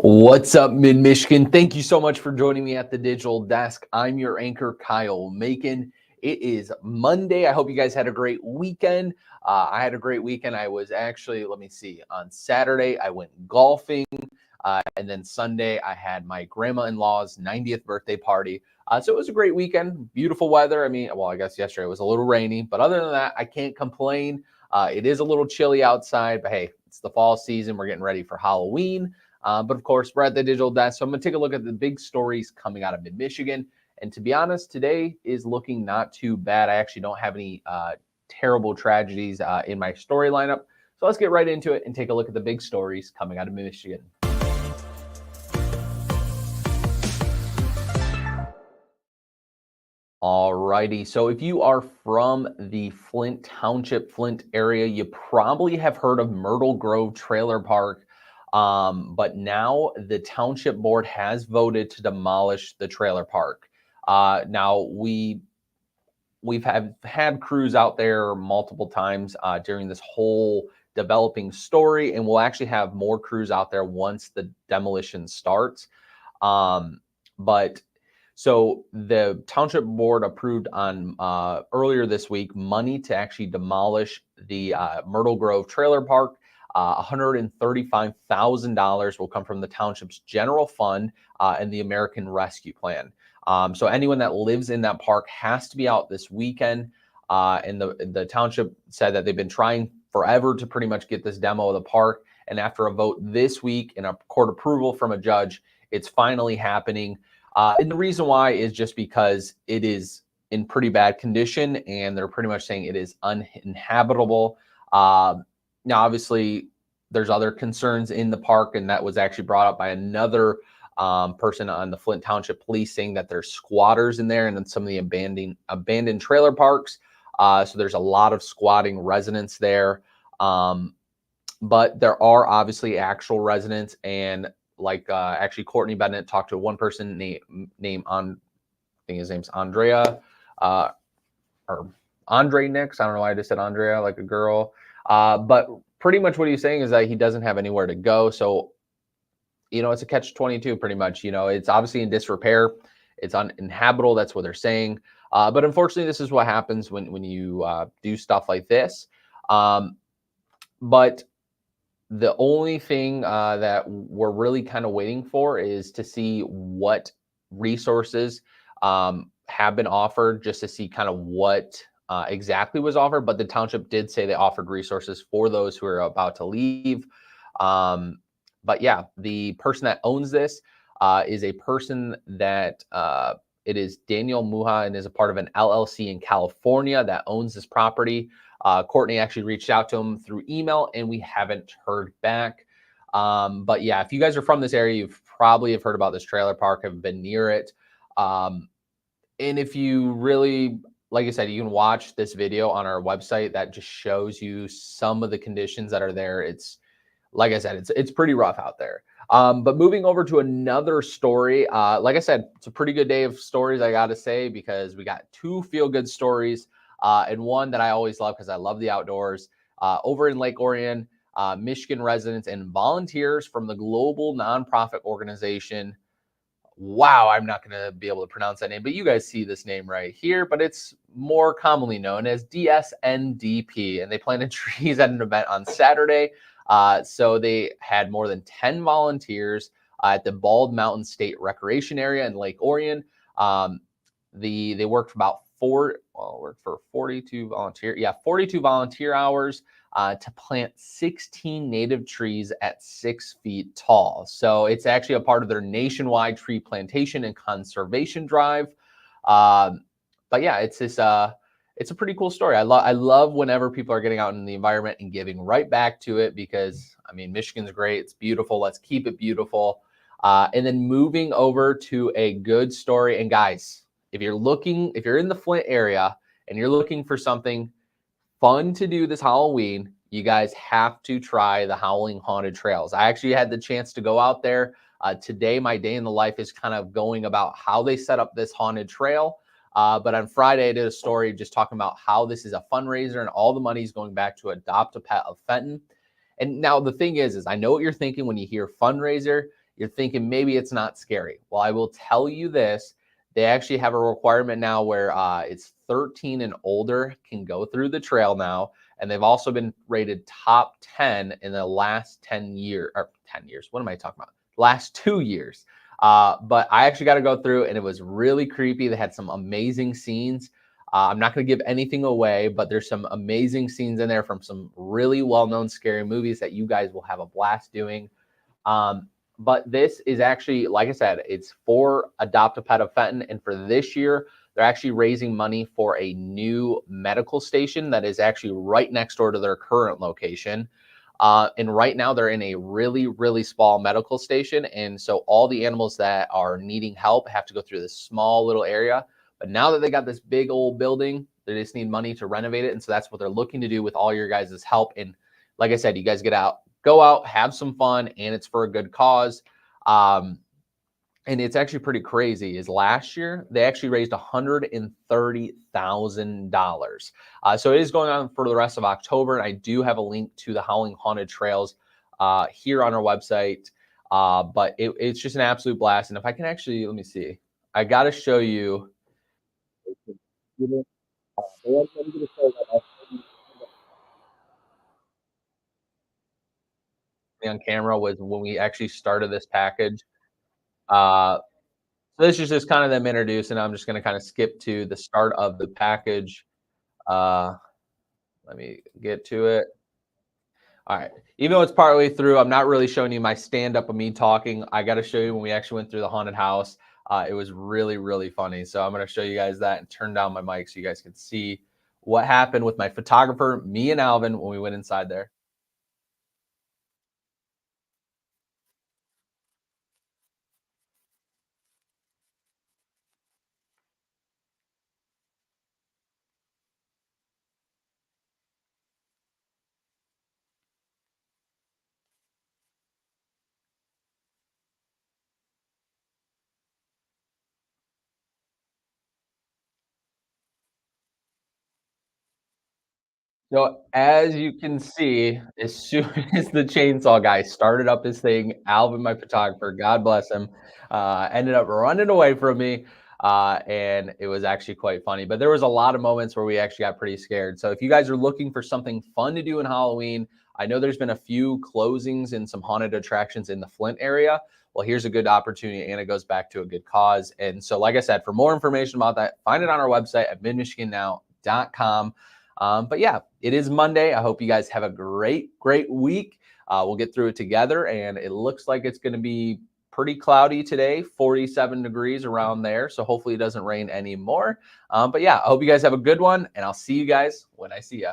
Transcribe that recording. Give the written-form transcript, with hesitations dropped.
What's up, Mid-Michigan? Thank you so much for joining me at the Digital Desk. I'm your anchor, Kyle Macon. It is Monday. I hope you guys had a great weekend. I had a great weekend. I was actually, on Saturday, I went golfing. And then Sunday, I had my grandma-in-law's 90th birthday party. So it was a great weekend. Beautiful weather. I guess yesterday was a little rainy. But other than that, I can't complain. It is a little chilly outside. But hey, it's the fall season. We're getting ready for Halloween. But of course, we're at the Digital Desk. So I'm going to take a look at the big stories coming out of Mid-Michigan. And to be honest, today is looking not too bad. I actually don't have any terrible tragedies in my story lineup. So let's get right into it and take a look at the big stories coming out of Michigan. Alrighty, so if you are from the Flint Township, Flint area, you probably have heard of Myrtle Grove Trailer Park. But now the township board has voted to demolish the trailer park. Now we've had crews out there multiple times during this whole developing story, and we'll actually have more crews out there once the demolition starts. So the township board approved on earlier this week money to actually demolish the Myrtle Grove Trailer Park. $135,000 will come from the township's general fund and the American Rescue Plan. So anyone that lives in that park has to be out this weekend. And the township said that they've been trying forever to pretty much get this demo of the park. And after a vote this week and a court approval from a judge, it's finally happening. And the reason why is just because it is in pretty bad condition, and they're pretty much saying it is uninhabitable. Now, obviously, there's other concerns in the park, and that was actually brought up by another person on the Flint Township Police, saying that there's squatters in there and in some of the abandoned trailer parks. So there's a lot of squatting residents there. But there are obviously actual residents, and actually Courtney Bennett talked to one person named I think his name's Andrea, or Andre Nix. I don't know why I just said Andrea, like a girl. But pretty much what he's saying is that he doesn't have anywhere to go. So, it's a catch-22 pretty much. It's obviously in disrepair. It's uninhabitable. That's what they're saying. But unfortunately, this is what happens when you do stuff like this. But the only thing that we're really kind of waiting for is to see what resources have been offered, just to see kind of what exactly was offered. But the township did say they offered resources for those who are about to leave. But yeah, the person that owns this is a person that it is Daniel Muha, and is a part of an LLC in California that owns this property. Courtney actually reached out to him through email, and we haven't heard back. But yeah, if you guys are from this area, you've probably have heard about this trailer park, have been near it. And if you really, like I said, you can watch this video on our website that just shows you some of the conditions that are there. It's, like I said, it's pretty rough out there. But moving over to another story, like I said, it's a pretty good day of stories, I got to say, because we got two feel-good stories. And one that I always love because I love the outdoors. Over in Lake Orion, Michigan residents and volunteers from the global nonprofit organization. Wow, I'm not going to be able to pronounce that name, but you guys see this name right here, but it's more commonly known as DSNDP. And they planted trees at an event on Saturday. So they had more than 10 volunteers at the Bald Mountain State Recreation Area in Lake Orion. They worked for about 42 volunteer hours to plant 16 native trees at 6 feet tall. So it's actually a part of their nationwide tree plantation and conservation drive. But yeah, it's a pretty cool story. I love whenever people are getting out in the environment and giving right back to it, because Michigan's great. It's beautiful. Let's keep it beautiful. And then moving over to a good story. And guys, if you're in the Flint area and you're looking for something fun to do this Halloween, you guys have to try the Howling Haunted Trails. I actually had the chance to go out there. Today, my day in the life is kind of going about how they set up this haunted trail. But on Friday, I did a story just talking about how this is a fundraiser and all the money is going back to Adopt a Pet of Fenton. And now the thing is I know what you're thinking when you hear fundraiser. You're thinking maybe it's not scary. Well, I will tell you this. They actually have a requirement now where it's 13 and older can go through the trail now. And they've also been rated top 10 in the last 10 years, or 10 years. What am I talking about? Last 2 years. But I actually got to go through and it was really creepy. They had some amazing scenes. I'm not going to give anything away, but there's some amazing scenes in there from some really well-known scary movies that you guys will have a blast doing. But this is actually, like I said, it's for Adopt a Pet of Fenton. And for this year, they're actually raising money for a new medical station that is actually right next door to their current location. And right now they're in a really, really small medical station. And so all the animals that are needing help have to go through this small little area. But now that they got this big old building, they just need money to renovate it. And so that's what they're looking to do with all your guys' help. And like I said, you guys go out, have some fun, and it's for a good cause. And it's actually pretty crazy is last year, they actually raised $130,000. So it is going on for the rest of October. And I do have a link to the Howling Haunted Trails here on our website. But it's just an absolute blast. And if I can actually, let me see, I got to show you. On camera was when we actually started this package. Uh, so this is just kind of them introducing. I'm just going to kind of skip to the start of the package. Uh, Let me get to it. All right. Even though it's partway through, I'm not really showing you my stand up of me talking. I got to show you when we actually went through the haunted house. It was really, really funny. So I'm going to show you guys that and turn down my mic so you guys can see what happened with my photographer, me and Alvin, when we went inside there. So as you can see, as soon as the chainsaw guy started up his thing, Alvin, my photographer, God bless him, ended up running away from me. And it was actually quite funny. But there was a lot of moments where we actually got pretty scared. So if you guys are looking for something fun to do in Halloween, I know there's been a few closings in some haunted attractions in the Flint area. Well, here's a good opportunity, and it goes back to a good cause. And so, like I said, for more information about that, find it on our website at midmichigannow.com. But yeah, it is Monday. I hope you guys have a great, great week. We'll get through it together, and it looks like it's going to be pretty cloudy today, 47 degrees around there. So hopefully it doesn't rain anymore. But yeah, I hope you guys have a good one, and I'll see you guys when I see you.